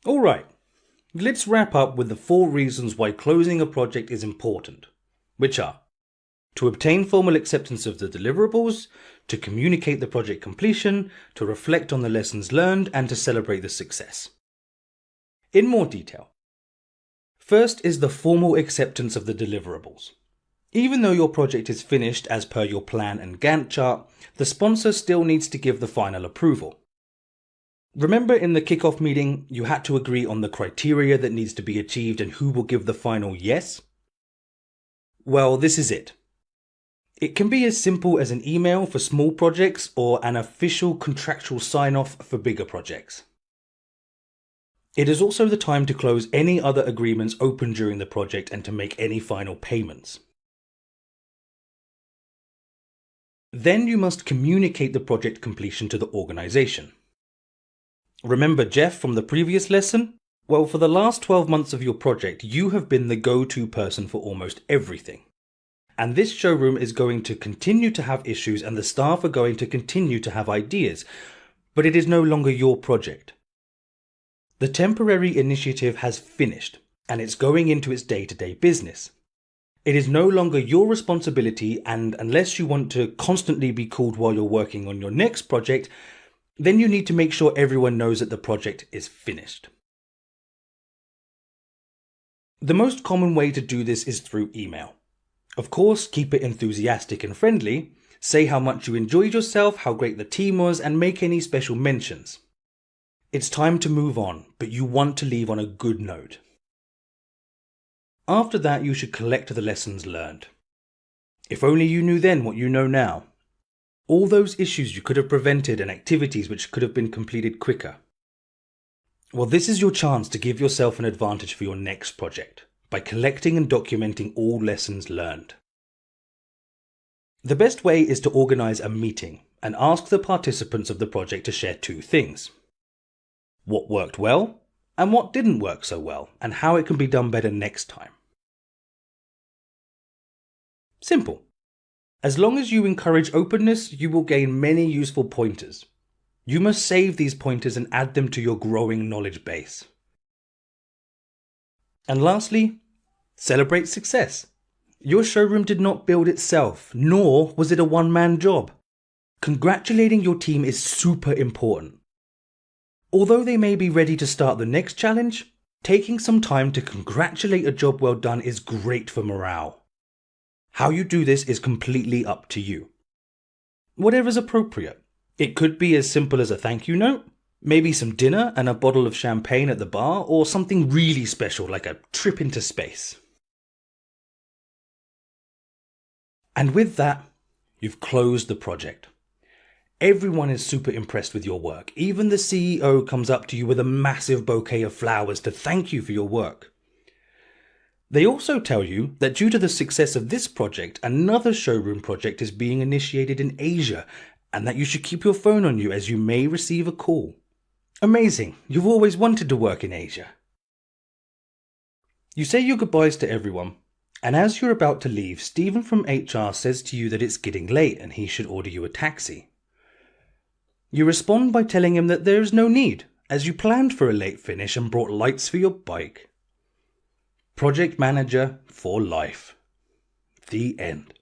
Alright, let's wrap up with the 4 reasons why closing a project is important, which are to obtain formal acceptance of the deliverables, to communicate the project completion, to reflect on the lessons learned, and to celebrate the success. In more detail, first is the formal acceptance of the deliverables. Even though your project is finished as per your plan and Gantt chart, the sponsor still needs to give the final approval. Remember in the kickoff meeting, you had to agree on the criteria that needs to be achieved and who will give the final yes? Well, this is it. It can be as simple as an email for small projects or an official contractual sign-off for bigger projects. It is also the time to close any other agreements open during the project and to make any final payments. Then you must communicate the project completion to the organization. Remember Jeff from the previous lesson? Well, for the last 12 months of your project, you have been the go-to person for almost everything. And this showroom is going to continue to have issues and the staff are going to continue to have ideas, but it is no longer your project. The temporary initiative has finished and it's going into its day-to-day business. It is no longer your responsibility, and unless you want to constantly be called while you're working on your next project, then you need to make sure everyone knows that the project is finished. The most common way to do this is through email. Of course, keep it enthusiastic and friendly, say how much you enjoyed yourself, how great the team was, and make any special mentions. It's time to move on, but you want to leave on a good note. After that, you should collect the lessons learned. If only you knew then what you know now. All those issues you could have prevented and activities which could have been completed quicker. Well, this is your chance to give yourself an advantage for your next project by collecting and documenting all lessons learned. The best way is to organize a meeting and ask the participants of the project to share 2 things. What worked well and what didn't work so well, and how it can be done better next time. Simple. As long as you encourage openness, you will gain many useful pointers. You must save these pointers and add them to your growing knowledge base. And lastly, celebrate success. Your showroom did not build itself, nor was it a one-man job. Congratulating your team is super important. Although they may be ready to start the next challenge, taking some time to congratulate a job well done is great for morale. How you do this is completely up to you. Whatever's appropriate. It could be as simple as a thank you note, maybe some dinner and a bottle of champagne at the bar, or something really special like a trip into space. And with that, you've closed the project. Everyone is super impressed with your work. Even the CEO comes up to you with a massive bouquet of flowers to thank you for your work. They also tell you that due to the success of this project, another showroom project is being initiated in Asia, and that you should keep your phone on you as you may receive a call. Amazing, you've always wanted to work in Asia. You say your goodbyes to everyone, and as you're about to leave, Stephen from HR says to you that it's getting late and he should order you a taxi. You respond by telling him that there is no need, as you planned for a late finish and brought lights for your bike. Project manager for life. The end.